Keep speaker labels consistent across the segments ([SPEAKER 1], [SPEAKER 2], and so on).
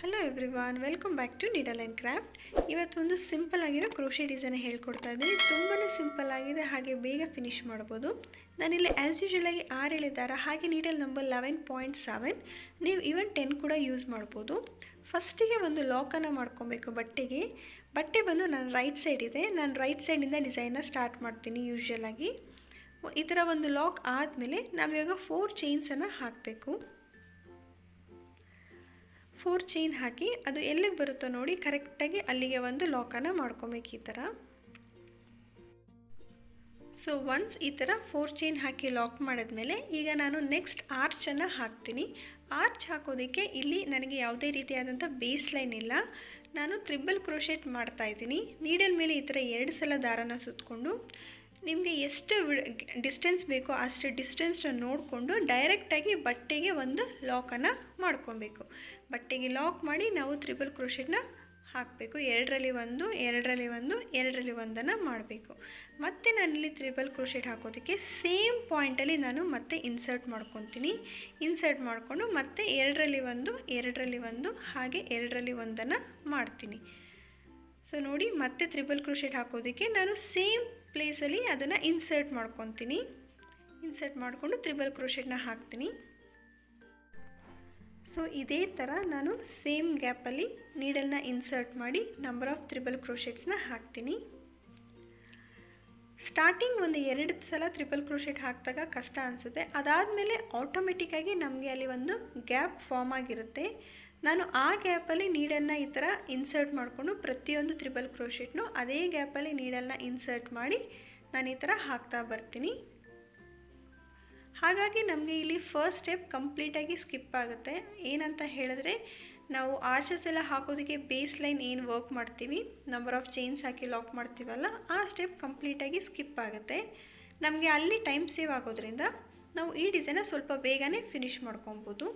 [SPEAKER 1] Hello everyone, welcome back to needle and craft. ಇವತ್ತೊಂದು simple ಆಗಿರೋ crochet design ಹೇಳ್ಕೊಡ್ತಾ ಇದ್ದೀನಿ. ತುಂಬಾ ಸಿಂಪಲ್ ಆಗಿದೆ, ಹಾಗೆ ಬೇಗ ಫಿನಿಶ್ ಮಾಡ್ಬೋದು. ನಾನಿಲ್ಲಿ ಆ್ಯಸ್ ಯೂಶುವಲ್ ಆಗಿ 6 ಎಳೆ ದಾರ ಹಾಗೆ ನೀಡಲ್ ನಂಬರ್ 11.7. ನೀವು ಈವನ್ 10 ಕೂಡ ಯೂಸ್ ಮಾಡ್ಬೋದು. ಫಸ್ಟಿಗೆ ಒಂದು ಲಾಕನ್ನು ಮಾಡ್ಕೊಬೇಕು ಬಟ್ಟೆಗೆ. ಬಟ್ಟೆ ಬಂದು ನನ್ನ ರೈಟ್ ಸೈಡ್ ಇದೆ, ನಾನು ರೈಟ್ ಸೈಡಿಂದ ಡಿಸೈನ್ನ ಸ್ಟಾರ್ಟ್ ಮಾಡ್ತೀನಿ. ಯೂಶ್ವಲ್ ಆಗಿ ಈ ಥರ ಒಂದು ಲಾಕ್ ಆದಮೇಲೆ ನಾವಿವಾಗ 4 ಚೈನ್ಸನ್ನು ಹಾಕಬೇಕು. 4 ಚೈನ್ ಹಾಕಿ ಅದು ಎಲ್ಲಿಗೆ ಬರುತ್ತೋ ನೋಡಿ ಕರೆಕ್ಟಾಗಿ ಅಲ್ಲಿಗೆ ಒಂದು ಲಾಕನ್ನು ಮಾಡ್ಕೊಬೇಕು ಈ ಥರ. ಸೊ ಒನ್ಸ್ ಈ ಥರ 4 ಚೈನ್ ಹಾಕಿ ಲಾಕ್ ಮಾಡಿದ್ಮೇಲೆ ಈಗ ನಾನು ನೆಕ್ಸ್ಟ್ ಆರ್ಚನ್ನು ಹಾಕ್ತೀನಿ. ಆರ್ಚ್ ಹಾಕೋದಕ್ಕೆ ಇಲ್ಲಿ ನನಗೆ ಯಾವುದೇ ರೀತಿಯಾದಂಥ ಬೇಸ್ ಲೈನ್ ಇಲ್ಲ. ನಾನು ಟ್ರಿಬಲ್ ಕ್ರೋಶೆಟ್ ಮಾಡ್ತಾಯಿದ್ದೀನಿ. ನೀಡಲ್ ಮೇಲೆ ಈ ಥರ 2 ಸಲ ದಾರನ ಸುತ್ತಕೊಂಡು ನಿಮಗೆ ಎಷ್ಟು ಡಿಸ್ಟೆನ್ಸ್ ಬೇಕೋ ಅಷ್ಟು ಡಿಸ್ಟೆನ್ಸ್ನ ನೋಡಿಕೊಂಡು ಡೈರೆಕ್ಟಾಗಿ ಬಟ್ಟೆಗೆ ಒಂದು ಲಾಕನ್ನು ಮಾಡ್ಕೊಬೇಕು. ಬಟ್ಟೆಗೆ ಲಾಕ್ ಮಾಡಿ ನಾವು ಟ್ರಿಬಲ್ ಕ್ರೋಶೆಟ್ನ ಹಾಕಬೇಕು. 2ರಲ್ಲಿ 1, 2ರಲ್ಲಿ 1, 2ರಲ್ಲಿ 1 ಮಾಡಬೇಕು. ಮತ್ತು ನಾನಿಲ್ಲಿ ಟ್ರಿಬಲ್ ಕ್ರೋಶೆಟ್ ಹಾಕೋದಕ್ಕೆ ಸೇಮ್ ಪಾಯಿಂಟಲ್ಲಿ ನಾನು ಮತ್ತೆ ಇನ್ಸರ್ಟ್ ಮಾಡ್ಕೊತೀನಿ. ಇನ್ಸರ್ಟ್ ಮಾಡಿಕೊಂಡು ಮತ್ತೆ 2ರಲ್ಲಿ 1, 2ರಲ್ಲಿ 1 ಹಾಗೆ 2ರಲ್ಲಿ 1 ಮಾಡ್ತೀನಿ. ಸೊ ನೋಡಿ, ಮತ್ತೆ ಟ್ರಿಬಲ್ ಕ್ರೋಶೆಟ್ ಹಾಕೋದಕ್ಕೆ ನಾನು ಸೇಮ್ ಪ್ಲೇಸಲ್ಲಿ ಅದನ್ನು ಇನ್ಸರ್ಟ್ ಮಾಡ್ಕೊತೀನಿ. ಇನ್ಸರ್ಟ್ ಮಾಡಿಕೊಂಡು ಟ್ರಿಬಲ್ ಕ್ರೋಶೆಟ್ನ ಹಾಕ್ತೀನಿ. ಸೊ ಇದೇ ಥರ ನಾನು ಸೇಮ್ ಗ್ಯಾಪಲ್ಲಿ ನೀಡಲ್ನ ಇನ್ಸರ್ಟ್ ಮಾಡಿ ನಂಬರ್ ಆಫ್ ಟ್ರಿಬಲ್ ಕ್ರೋಶೆಟ್ಸ್ನ ಹಾಕ್ತೀನಿ. ಸ್ಟಾರ್ಟಿಂಗ್ ಒಂದು 2 ಸಲ ಟ್ರಿಬಲ್ ಕ್ರೋಶೆಟ್ ಹಾಕಿದಾಗ ಕಷ್ಟ ಅನಿಸುತ್ತೆ. ಅದಾದಮೇಲೆ ಆಟೋಮೆಟಿಕ್ಕಾಗಿ ನಮಗೆ ಅಲ್ಲಿ ಒಂದು ಗ್ಯಾಪ್ ಫಾರ್ಮ್ ಆಗಿರುತ್ತೆ. ನಾನು ಆ ಗ್ಯಾಪಲ್ಲಿ ನೀಡಲ್ನ ಈ ಥರ ಇನ್ಸರ್ಟ್ ಮಾಡಿಕೊಂಡು ಪ್ರತಿಯೊಂದು ಟ್ರಿಬಲ್ ಕ್ರೋಶೆಟ್ನು ಅದೇ ಗ್ಯಾಪಲ್ಲಿ ನೀಡಲ್ನ ಇನ್ಸರ್ಟ್ ಮಾಡಿ ನಾನು ಈ ಥರ ಹಾಕ್ತಾ ಬರ್ತೀನಿ. ಹಾಗಾಗಿ ನಮಗೆ ಇಲ್ಲಿ ಫಸ್ಟ್ ಸ್ಟೆಪ್ ಕಂಪ್ಲೀಟಾಗಿ ಸ್ಕಿಪ್ ಆಗುತ್ತೆ. ಏನಂತ ಹೇಳಿದ್ರೆ, ನಾವು ಆರ್ಚಸ್ ಎಲ್ಲ ಹಾಕೋದಕ್ಕೆ ಬೇಸ್ ಲೈನ್ ಏನು ವರ್ಕ್ ಮಾಡ್ತೀವಿ, number of chains hockey lock ಮಾಡ್ತೀವಲ್ಲ, ಆ ಸ್ಟೆಪ್ ಕಂಪ್ಲೀಟಾಗಿ ಸ್ಕಿಪ್ ಆಗುತ್ತೆ. ನಮಗೆ ಅಲ್ಲಿ ಟೈಮ್ ಸೇವ್ ಆಗೋದ್ರಿಂದ ನಾವು ಈ ಡಿಸೈನ ಸ್ವಲ್ಪ ಬೇಗನೆ ಫಿನಿಶ್ ಮಾಡ್ಕೊಬೋದು.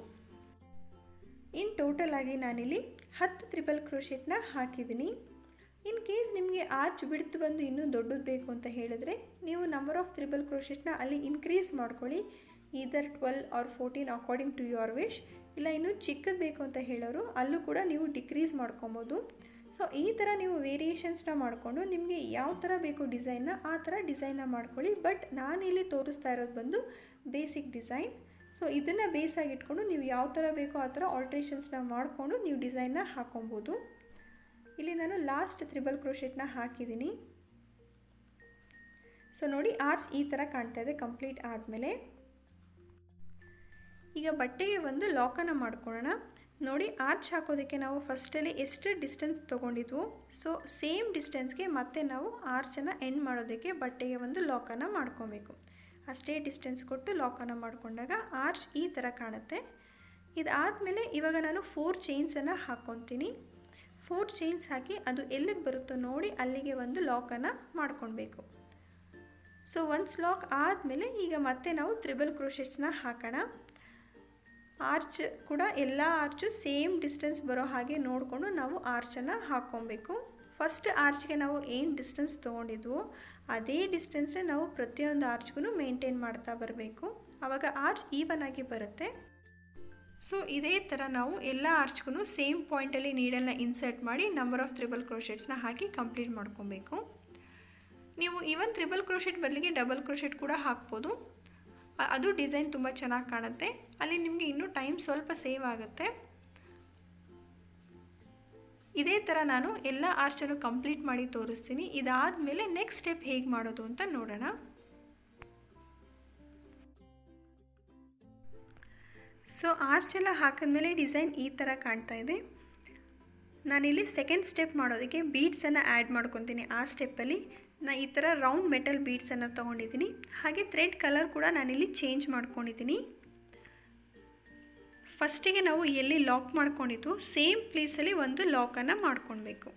[SPEAKER 1] ಇನ್ ಟೋಟಲ್ ಆಗಿ ನಾನಿಲ್ಲಿ 10 ಟ್ರಿಬಲ್ ಕ್ರೋಶೆಟ್ನ ಹಾಕಿದ್ದೀನಿ. ಇನ್ ಕೇಸ್ ನಿಮಗೆ ಆರ್ಚ್ ಬಿಡ್ತು ಬಂದು ಇನ್ನೂ ದೊಡ್ಡದು ಬೇಕು ಅಂತ ಹೇಳಿದ್ರೆ ನೀವು ನಂಬರ್ ಆಫ್ ಟ್ರಿಬಲ್ ಕ್ರೋಶೆಟ್ನ ಅಲ್ಲಿ ಇನ್ಕ್ರೀಸ್ ಮಾಡ್ಕೊಳ್ಳಿ. Either 12 or 14 according to your wish. ಇಲ್ಲ ಇನ್ನೂ ಚಿಕ್ಕದು ಬೇಕು ಅಂತ ಹೇಳೋರು ಅಲ್ಲೂ ಕೂಡ ನೀವು ಡಿಕ್ರೀಸ್ ಮಾಡ್ಕೊಬೋದು. ಸೊ ಈ ಥರ ನೀವು ವೇರಿಯೇಷನ್ಸ್ನ ಮಾಡಿಕೊಂಡು ನಿಮಗೆ ಯಾವ ಥರ ಬೇಕು ಡಿಸೈನ್ನ ಆ ಥರ ಡಿಸೈನ್ನ ಮಾಡ್ಕೊಳ್ಳಿ. ಬಟ್ ನಾನಿಲ್ಲಿ ತೋರಿಸ್ತಾ ಇರೋದು ಬಂದು ಬೇಸಿಕ್ ಡಿಸೈನ್. ಸೊ ಇದನ್ನು ಬೇಸಾಗಿ ಇಟ್ಕೊಂಡು ನೀವು ಯಾವ ಥರ ಬೇಕೋ ಆ ಥರ ಆಲ್ಟ್ರೇಷನ್ಸ್ನ ಮಾಡಿಕೊಂಡು ನೀವು ಡಿಸೈನ್ನ ಹಾಕೊಬೋದು. ಇಲ್ಲಿ ನಾನು ಲಾಸ್ಟ್ ಟ್ರಿಬಲ್ ಕ್ರೋಶೆಟ್ನ ಹಾಕಿದ್ದೀನಿ. ಸೊ ನೋಡಿ, ಆರ್ಚ್ ಈ ಥರ ಕಾಣ್ತಾ ಇದೆ ಕಂಪ್ಲೀಟ್ ಆದಮೇಲೆ. ಈಗ ಬಟ್ಟೆಗೆ ಒಂದು ಲಾಕನ್ನು ಮಾಡ್ಕೊಳ್ಳೋಣ. ನೋಡಿ, ಆರ್ಚ್ ಹಾಕೋದಕ್ಕೆ ನಾವು ಫಸ್ಟಲ್ಲಿ ಎಷ್ಟು ಡಿಸ್ಟೆನ್ಸ್ ತೊಗೊಂಡಿದ್ವು, ಸೊ ಸೇಮ್ ಡಿಸ್ಟೆನ್ಸ್ಗೆ ಮತ್ತೆ ನಾವು ಆರ್ಚನ್ನು ಎಂಡ್ ಮಾಡೋದಕ್ಕೆ ಬಟ್ಟೆಗೆ ಒಂದು ಲಾಕನ್ನು ಮಾಡ್ಕೊಬೇಕು. ಅಷ್ಟೇ ಡಿಸ್ಟೆನ್ಸ್ ಕೊಟ್ಟು ಲಾಕನ್ನು ಮಾಡಿಕೊಂಡಾಗ ಆರ್ಚ್ ಈ ಥರ ಕಾಣುತ್ತೆ. ಇದಾದಮೇಲೆ ಇವಾಗ ನಾನು 4 ಚೈನ್ಸನ್ನು ಹಾಕ್ಕೊತೀನಿ. 4 ಚೈನ್ಸ್ ಹಾಕಿ ಅದು ಎಲ್ಲಿಗೆ ಬರುತ್ತೋ ನೋಡಿ ಅಲ್ಲಿಗೆ ಒಂದು ಲಾಕನ್ನು ಮಾಡ್ಕೊಳ್ಬೇಕು. ಸೊ ಒನ್ಸ್ ಲಾಕ್ ಆದಮೇಲೆ ಈಗ ಮತ್ತೆ ನಾವು ಟ್ರಿಬಲ್ ಕ್ರೋಶೆಟ್ಸ್ನ ಹಾಕೋಣ. ಆರ್ಚ್ ಕೂಡ ಎಲ್ಲ ಆರ್ಚು ಸೇಮ್ ಡಿಸ್ಟೆನ್ಸ್ ಬರೋ ಹಾಗೆ ನೋಡಿಕೊಂಡು ನಾವು ಆರ್ಚನ್ನು ಹಾಕ್ಕೊಬೇಕು. ಫಸ್ಟ್ ಆರ್ಚ್ಗೆ ನಾವು ಏನು ಡಿಸ್ಟೆನ್ಸ್ ತೊಗೊಂಡಿದ್ವೋ ಅದೇ ಡಿಸ್ಟೆನ್ಸ್ನ ನಾವು ಪ್ರತಿಯೊಂದು ಆರ್ಚ್ಗೂ ಮೇಂಟೈನ್ ಮಾಡ್ತಾ ಬರಬೇಕು. ಆವಾಗ ಆರ್ಚ್ ಈವನ್ ಆಗಿ ಬರುತ್ತೆ. ಸೊ ಇದೇ ಥರ ನಾವು ಎಲ್ಲ ಆರ್ಚ್ಗೂ ಸೇಮ್ ಪಾಯಿಂಟಲ್ಲಿ ನೀಡಲ್ನ ಇನ್ಸರ್ಟ್ ಮಾಡಿ ನಂಬರ್ ಆಫ್ ಟ್ರಿಬಲ್ ಕ್ರೋಶೆಟ್ಸ್ನ ಹಾಕಿ ಕಂಪ್ಲೀಟ್ ಮಾಡ್ಕೊಬೇಕು. ನೀವು ಈವನ್ ಟ್ರಿಬಲ್ ಕ್ರೋಶೆಟ್ ಬದಲಿಗೆ ಡಬಲ್ ಕ್ರೋಶೆಟ್ ಕೂಡ ಹಾಕ್ಬೋದು. ಅದು ಡಿಸೈನ್ ತುಂಬ ಚೆನ್ನಾಗಿ ಕಾಣುತ್ತೆ. ಅಲ್ಲಿ ನಿಮಗೆ ಇನ್ನೂ ಟೈಮ್ ಸ್ವಲ್ಪ ಸೇವ್ ಆಗುತ್ತೆ. ಇದೇ ಥರ ನಾನು ಎಲ್ಲ ಆರ್ಚನ್ನು ಕಂಪ್ಲೀಟ್ ಮಾಡಿ ತೋರಿಸ್ತೀನಿ. ಇದಾದಮೇಲೆ ನೆಕ್ಸ್ಟ್ ಸ್ಟೆಪ್ ಹೇಗೆ ಮಾಡೋದು ಅಂತ ನೋಡೋಣ. ಸೊ ಆರ್ಚ್ ಎಲ್ಲ ಹಾಕಿದ್ಮೇಲೆ ಡಿಸೈನ್ ಈ ಥರ ಕಾಣ್ತಾ ಇದೆ. ನಾನಿಲ್ಲಿ ಸೆಕೆಂಡ್ ಸ್ಟೆಪ್ ಮಾಡೋದಕ್ಕೆ ಬೀಡ್ಸನ್ನು ಆ್ಯಡ್ ಮಾಡ್ಕೊತೀನಿ. ಆ ಸ್ಟೆಪ್ಪಲ್ಲಿ ನಾನು ಈ ಥರ ರೌಂಡ್ ಮೆಟಲ್ ಬೀಡ್ಸನ್ನು ತೊಗೊಂಡಿದ್ದೀನಿ. ಹಾಗೆ ಥ್ರೆಡ್ ಕಲರ್ ಕೂಡ ನಾನಿಲ್ಲಿ ಚೇಂಜ್ ಮಾಡ್ಕೊಂಡಿದ್ದೀನಿ. ಫಸ್ಟಿಗೆ ನಾವು ಎಲ್ಲಿ ಲಾಕ್ ಮಾಡ್ಕೊಂಡಿದ್ದು ಸೇಮ್ ಪ್ಲೇಸಲ್ಲಿ ಒಂದು ಲಾಕನ್ನು ಮಾಡ್ಕೊಳ್ಬೇಕು.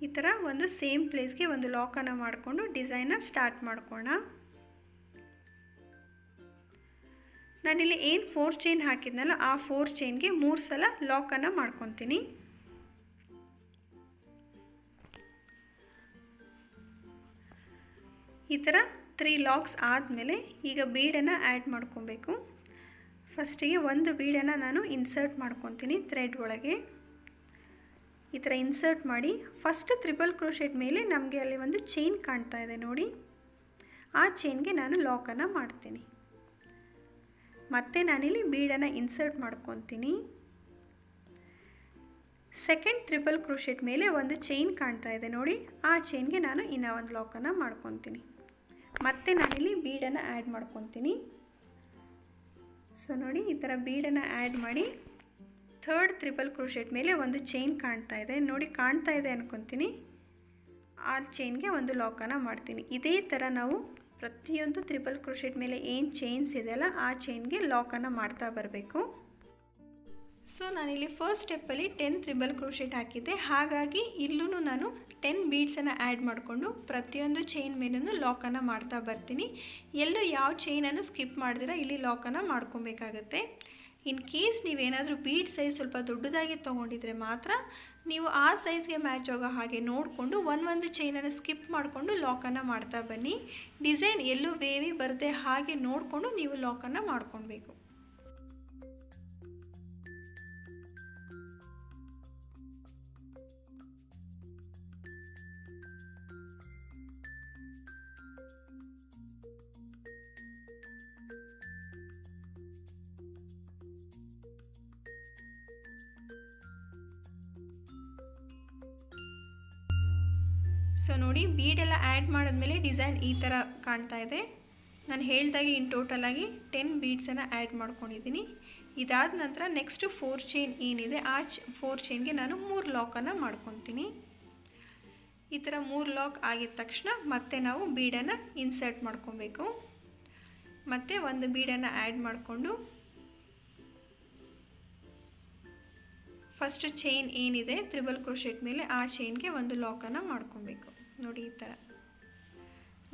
[SPEAKER 1] ಈ ಥರ ಒಂದು ಸೇಮ್ ಪ್ಲೇಸ್ಗೆ ಒಂದು ಲಾಕನ್ನು ಮಾಡಿಕೊಂಡು ಡಿಸೈನ್ನ ಸ್ಟಾರ್ಟ್ ಮಾಡ್ಕೋಣ. ನಾನಿಲ್ಲಿ ಏನು 4 ಚೈನ್ ಹಾಕಿದ್ನಲ್ಲ ಆ 4 ಚೈನ್ಗೆ 3 ಸಲ ಲಾಕನ್ನು ಮಾಡ್ಕೊತೀನಿ. ಈ ಥರ 3 ಲಾಕ್ಸ್ ಆದಮೇಲೆ ಈಗ ಬೀಡನ್ನು ಆ್ಯಡ್ ಮಾಡ್ಕೊಬೇಕು. ಫಸ್ಟಿಗೆ ಒಂದು ಬೀಡನ್ನು ನಾನು ಇನ್ಸರ್ಟ್ ಮಾಡ್ಕೊತೀನಿ ಥ್ರೆಡ್ ಒಳಗೆ. ಈ ಥರ ಇನ್ಸರ್ಟ್ ಮಾಡಿ ಫಸ್ಟ್ ಟ್ರಿಪಲ್ ಕ್ರೋಶೆಟ್ ಮೇಲೆ ನಮಗೆ ಅಲ್ಲಿ ಒಂದು ಚೈನ್ ಕಾಣ್ತಾ ಇದೆ ನೋಡಿ, ಆ ಚೈನ್ಗೆ ನಾನು ಲಾಕನ್ನು ಮಾಡ್ತೀನಿ. ಮತ್ತೆ ನಾನಿಲ್ಲಿ ಬೀಡನ್ನು ಇನ್ಸರ್ಟ್ ಮಾಡ್ಕೊತೀನಿ. ಸೆಕೆಂಡ್ ಟ್ರಿಪಲ್ ಕ್ರೋಶೆಟ್ ಮೇಲೆ ಒಂದು ಚೈನ್ ಕಾಣ್ತಾ ಇದೆ ನೋಡಿ, ಆ ಚೈನ್ಗೆ ನಾನು ಇನ್ನೂ ಒಂದು ಲಾಕನ್ನು ಮಾಡ್ಕೊತೀನಿ. ಮತ್ತೆ ನಾನಿಲ್ಲಿ ಬೀಡನ್ನು ಆ್ಯಡ್ ಮಾಡ್ಕೊತೀನಿ. ಸೊ ನೋಡಿ ಈ ಥರ ಬೀಡನ್ನು ಆ್ಯಡ್ ಮಾಡಿ ಥರ್ಡ್ ಟ್ರಿಪಲ್ ಕ್ರೋಶೆಟ್ ಮೇಲೆ ಒಂದು ಚೈನ್ ಕಾಣ್ತಾ ಇದೆ ನೋಡಿ, ಕಾಣ್ತಾ ಇದೆ ಅನ್ಕೊತೀನಿ. ಆ ಚೈನ್ಗೆ ಒಂದು ಲಾಕನ್ನು ಮಾಡ್ತೀನಿ. ಇದೇ ಥರ ನಾವು ಪ್ರತಿಯೊಂದು ಟ್ರಿಪಲ್ ಕ್ರೋಶೆಟ್ ಮೇಲೆ ಏನು ಚೈನ್ಸ್ ಇದೆಯಲ್ಲ ಆ ಚೈನ್ಗೆ ಲಾಕನ್ನು ಮಾಡ್ತಾ ಬರಬೇಕು. ಸೊ ನಾನಿಲ್ಲಿ ಫಸ್ಟ್ ಸ್ಟೆಪ್ಪಲ್ಲಿ 10 ಟ್ರಿಪಲ್ ಕ್ರೋಶೆಟ್ ಹಾಕಿದ್ದೆ, ಹಾಗಾಗಿ ಇಲ್ಲೂ ನಾನು 10 ಬೀಡ್ಸನ್ನು ಆ್ಯಡ್ ಮಾಡಿಕೊಂಡು ಪ್ರತಿಯೊಂದು ಚೈನ್ ಮೇಲೂ ಲಾಕನ್ನು ಮಾಡ್ತಾ ಬರ್ತೀನಿ. ಎಲ್ಲೂ ಯಾವ ಚೈನನ್ನು ಸ್ಕಿಪ್ ಮಾಡಿದಿರ ಇಲ್ಲಿ ಲಾಕನ್ನು ಮಾಡ್ಕೊಬೇಕಾಗತ್ತೆ. ಇನ್ ಕೇಸ್ ನೀವೇನಾದರೂ ಬೀಡ್ ಸೈಜ್ ಸ್ವಲ್ಪ ದೊಡ್ಡದಾಗಿ ತೊಗೊಂಡಿದ್ರೆ ಮಾತ್ರ ನೀವು ಆ ಸೈಜ್ಗೆ ಮ್ಯಾಚ್ ಆಗೋ ಹಾಗೆ ನೋಡಿಕೊಂಡು ಒಂದು ಚೈನನ್ನು ಸ್ಕಿಪ್ ಮಾಡಿಕೊಂಡು ಲಾಕನ್ನು ಮಾಡ್ತಾ ಬನ್ನಿ. ಡಿಸೈನ್ ಎಲ್ಲೂ ವೇವಿ ಬರದೆ ಹಾಗೆ ನೋಡಿಕೊಂಡು ನೀವು ಲಾಕನ್ನು ಮಾಡ್ಕೊಳ್ಬೇಕು. ಸೊ ನೋಡಿ ಬೀಡೆಲ್ಲ ಆ್ಯಡ್ ಮಾಡಿದ್ಮೇಲೆ ಡಿಸೈನ್ ಈ ಥರ ಕಾಣ್ತಾ ಇದೆ. ನಾನು ಹೇಳ್ದಾಗೆ ಇನ್ ಟೋಟಲಾಗಿ 10 ಬೀಡ್ಸನ್ನು ಆ್ಯಡ್ ಮಾಡ್ಕೊಂಡಿದ್ದೀನಿ. ಇದಾದ ನಂತರ ನೆಕ್ಸ್ಟ್ 4 ಚೈನ್ ಏನಿದೆ ಆ 4 ಚೈನ್ಗೆ ನಾನು 3 ಲಾಕನ್ನು ಮಾಡ್ಕೊತೀನಿ. ಈ ಥರ 3 ಲಾಕ್ ಆಗಿದ ತಕ್ಷಣ ಮತ್ತೆ ನಾವು ಬೀಡನ್ನು ಇನ್ಸರ್ಟ್ ಮಾಡ್ಕೊಬೇಕು. ಮತ್ತು ಒಂದು ಬೀಡನ್ನು ಆ್ಯಡ್ ಮಾಡಿಕೊಂಡು ಫಸ್ಟ್ ಚೈನ್ ಏನಿದೆ ಟ್ರಿಪಲ್ ಕ್ರೋಶೆಟ್ ಮೇಲೆ ಆ ಚೈನ್ಗೆ ಒಂದು ಲಾಕನ್ನು ಮಾಡ್ಕೊಬೇಕು ನೋಡಿ, ಈ ಥರ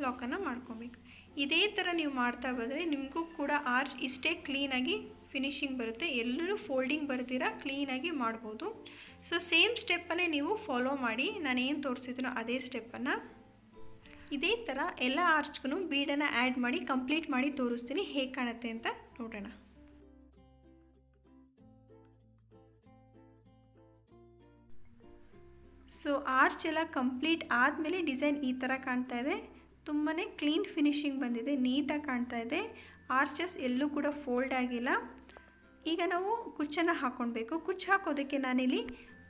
[SPEAKER 1] ಲಾಕನ್ನು ಮಾಡ್ಕೊಬೇಕು. ಇದೇ ಥರ ನೀವು ಮಾಡ್ತಾ ಬಂದರೆ ನಿಮಗೂ ಕೂಡ ಆರ್ಚ್ ಇಷ್ಟೇ ಕ್ಲೀನಾಗಿ ಫಿನಿಶಿಂಗ್ ಬರುತ್ತೆ, ಎಲ್ಲೂ ಫೋಲ್ಡಿಂಗ್ ಬರ್ತೀರಾ ಕ್ಲೀನಾಗಿ ಮಾಡ್ಬೋದು. ಸೊ ಸೇಮ್ ಸ್ಟೆಪ್ಪನ್ನೇ ನೀವು ಫಾಲೋ ಮಾಡಿ, ನಾನೇನು ತೋರಿಸಿದ್ನೋ ಅದೇ ಸ್ಟೆಪ್ಪನ್ನು ಇದೇ ಥರ ಎಲ್ಲ ಆರ್ಚ್ಗೂ ಬೀಡನ್ನು ಆ್ಯಡ್ ಮಾಡಿ ಕಂಪ್ಲೀಟ್ ಮಾಡಿ ತೋರಿಸ್ತೀನಿ, ಹೇಗೆ ಕಾಣುತ್ತೆ ಅಂತ ನೋಡೋಣ. ಸೊ ಆರ್ಚ್ ಎಲ್ಲ ಕಂಪ್ಲೀಟ್ ಆದಮೇಲೆ ಡಿಸೈನ್ ಈ ಥರ ಕಾಣ್ತಾ ಇದೆ. ತುಂಬಾ ಕ್ಲೀನ್ ಫಿನಿಶಿಂಗ್ ಬಂದಿದೆ, ನೀಟಾಗಿ ಕಾಣ್ತಾ ಇದೆ. ಆರ್ಚಸ್ ಎಲ್ಲೂ ಕೂಡ ಫೋಲ್ಡ್ ಆಗಿಲ್ಲ. ಈಗ ನಾವು ಕುಚ್ಚನ್ನು ಹಾಕ್ಕೊಳ್ಬೇಕು. ಕುಚ್ಚು ಹಾಕೋದಕ್ಕೆ ನಾನಿಲ್ಲಿ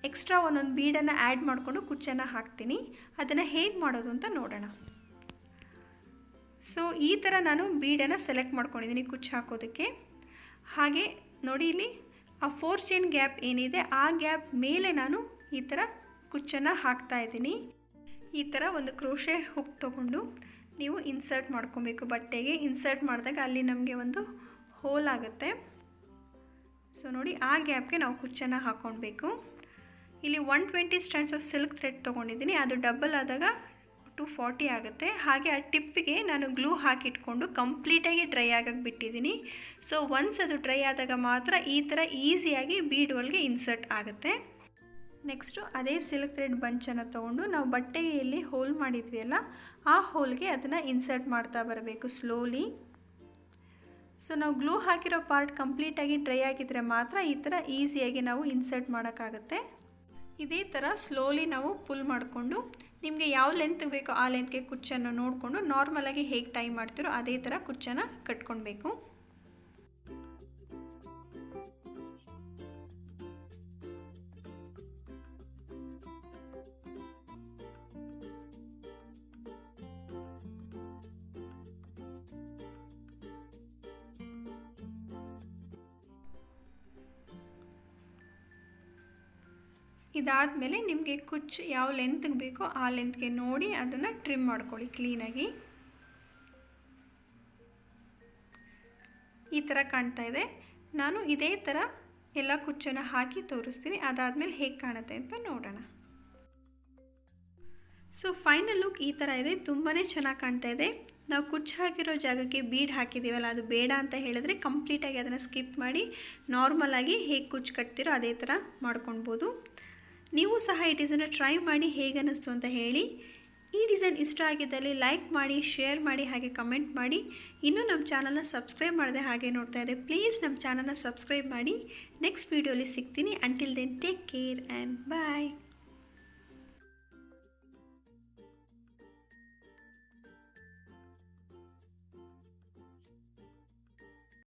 [SPEAKER 1] ಎಕ್ಸ್ಟ್ರಾ ಒಂದೊಂದು ಬೀಡನ್ನು ಆ್ಯಡ್ ಮಾಡಿಕೊಂಡು ಕುಚ್ಚನ್ನು ಹಾಕ್ತೀನಿ. ಅದನ್ನು ಹೇಗೆ ಮಾಡೋದು ಅಂತ ನೋಡೋಣ. ಸೊ ಈ ಥರ ನಾನು ಬೀಡನ್ನು ಸೆಲೆಕ್ಟ್ ಮಾಡ್ಕೊಂಡಿದ್ದೀನಿ ಕುಚ್ಚು ಹಾಕೋದಕ್ಕೆ. ಹಾಗೆ ನೋಡಿ ಇಲ್ಲಿ ಆ 4 ಚೈನ್ ಗ್ಯಾಪ್ ಏನಿದೆ ಆ ಗ್ಯಾಪ್ ಮೇಲೆ ನಾನು ಈ ಥರ ಕುಚ್ಚನ್ನು ಹಾಕ್ತಾ ಇದ್ದೀನಿ. ಈ ಥರ ಒಂದು ಕ್ರೋಶೆ ಹುಕ್ ತೊಗೊಂಡು ನೀವು ಇನ್ಸರ್ಟ್ ಮಾಡ್ಕೊಬೇಕು. ಬಟ್ಟೆಗೆ ಇನ್ಸರ್ಟ್ ಮಾಡಿದಾಗ ಅಲ್ಲಿ ನಮಗೆ ಒಂದು ಹೋಲ್ ಆಗುತ್ತೆ. ಸೊ ನೋಡಿ ಆ ಗ್ಯಾಪ್ಗೆ ನಾವು ಕುಚ್ಚನ್ನು ಹಾಕ್ಕೊಳ್ಬೇಕು. ಇಲ್ಲಿ 120 ಸ್ಟ್ಯಾಂಡ್ಸ್ ಆಫ್ ಸಿಲ್ಕ್ ಥ್ರೆಡ್ ತೊಗೊಂಡಿದ್ದೀನಿ, ಅದು ಡಬಲ್ ಆದಾಗ 240 ಆಗುತ್ತೆ. ಹಾಗೆ ಆ ಟಿಪ್ಪಿಗೆ ನಾನು ಗ್ಲೂ ಹಾಕಿಟ್ಕೊಂಡು ಕಂಪ್ಲೀಟಾಗಿ ಡ್ರೈ ಆಗಕ್ಕೆ ಬಿಟ್ಟಿದ್ದೀನಿ. ಸೊ ಒನ್ಸ್ ಅದು ಡ್ರೈ ಆದಾಗ ಮಾತ್ರ ಈ ಥರ ಈಸಿಯಾಗಿ ಬೀಡ್ ಒಳಗೆ ಇನ್ಸರ್ಟ್ ಆಗುತ್ತೆ. ನೆಕ್ಸ್ಟು ಅದೇ ಸಿಲ್ಕ್ ಥ್ರೆಡ್ ಬಂಚನ್ನು ತೊಗೊಂಡು ನಾವು ಬಟ್ಟೆಗೆ ಎಲ್ಲಿ ಹೋಲ್ ಮಾಡಿದ್ವಿ ಅಲ್ಲ ಆ ಹೋಲ್ಗೆ ಅದನ್ನು ಇನ್ಸರ್ಟ್ ಮಾಡ್ತಾ ಬರಬೇಕು ಸ್ಲೋಲಿ. ಸೊ ನಾವು ಗ್ಲೂ ಹಾಕಿರೋ ಪಾರ್ಟ್ ಕಂಪ್ಲೀಟಾಗಿ ಡ್ರೈ ಆಗಿದ್ದರೆ ಮಾತ್ರ ಈ ಥರ ಈಸಿಯಾಗಿ ನಾವು ಇನ್ಸರ್ಟ್ ಮಾಡೋಕ್ಕಾಗುತ್ತೆ. ಇದೇ ಥರ ಸ್ಲೋಲಿ ನಾವು ಪುಲ್ ಮಾಡಿಕೊಂಡು ನಿಮಗೆ ಯಾವ ಲೆಂತ್ಗೆ ಬೇಕೋ ಆ ಲೆಂತ್ಗೆ ಕುಚ್ಚನ್ನು ನೋಡಿಕೊಂಡು ನಾರ್ಮಲಾಗಿ ಹೇಗೆ ಟೈ ಮಾಡ್ತೀರೋ ಅದೇ ಥರ ಕುಚ್ಚನ್ನು ಕಟ್ಕೊಳ್ಬೇಕು. ಇದಾದಮೇಲೆ ನಿಮಗೆ ಕುಚ್ಚು ಯಾವ ಲೆಂತ್ಗೆ ಬೇಕೋ ಆ ಲೆಂತ್ಗೆ ನೋಡಿ ಅದನ್ನು ಟ್ರಿಮ್ ಮಾಡ್ಕೊಳ್ಳಿ ಕ್ಲೀನಾಗಿ. ಈ ಥರ ಕಾಣ್ತಾ ಇದೆ. ನಾನು ಇದೇ ಥರ ಎಲ್ಲ ಕುಚ್ಚನ್ನು ಹಾಕಿ ತೋರಿಸ್ತೀನಿ, ಅದಾದಮೇಲೆ ಹೇಗೆ ಕಾಣುತ್ತೆ ಅಂತ ನೋಡೋಣ. ಸೊ ಫೈನಲ್ ಲುಕ್ ಈ ಥರ ಇದೆ, ತುಂಬಾ ಚೆನ್ನಾಗಿ ಕಾಣ್ತಾ ಇದೆ. ನಾವು ಕುಚ್ಚು ಹಾಕಿರೋ ಜಾಗಕ್ಕೆ ಬೀಡ್ ಹಾಕಿದ್ದೀವಲ್ಲ ಅದು ಬೇಡ ಅಂತ ಹೇಳಿದ್ರೆ ಕಂಪ್ಲೀಟಾಗಿ ಅದನ್ನು ಸ್ಕಿಪ್ ಮಾಡಿ ನಾರ್ಮಲಾಗಿ ಹೇಗೆ ಕುಚ್ಚು ಕಟ್ತೀರೋ ಅದೇ ಥರ ಮಾಡ್ಕೊಳ್ಬೋದು. ನೀವು ಸಹ ಇದನ್ನು ಟ್ರೈ ಮಾಡಿ ಹೇಗೆ ಅನ್ನಿಸ್ತು ಅಂತ ಹೇಳಿ. ಈ ಡಿಸೈನ್ ಇಷ್ಟ ಆಗಿದ್ದಲ್ಲಿ ಲೈಕ್ ಮಾಡಿ, ಶೇರ್ ಮಾಡಿ, ಹಾಗೆ ಕಮೆಂಟ್ ಮಾಡಿ. ಇನ್ನೂ ನಮ್ಮ ಚಾನಲ್ನ ಸಬ್ಸ್ಕ್ರೈಬ್ ಮಾಡದೆ ಹಾಗೆ ನೋಡ್ತಾ ಇದ್ದರೆ ಪ್ಲೀಸ್ ನಮ್ಮ ಚಾನಲ್ನ ಸಬ್ಸ್ಕ್ರೈಬ್ ಮಾಡಿ. ನೆಕ್ಸ್ಟ್ ವೀಡಿಯೋಲಿ ಸಿಗ್ತೀನಿ. Until then take care and bye.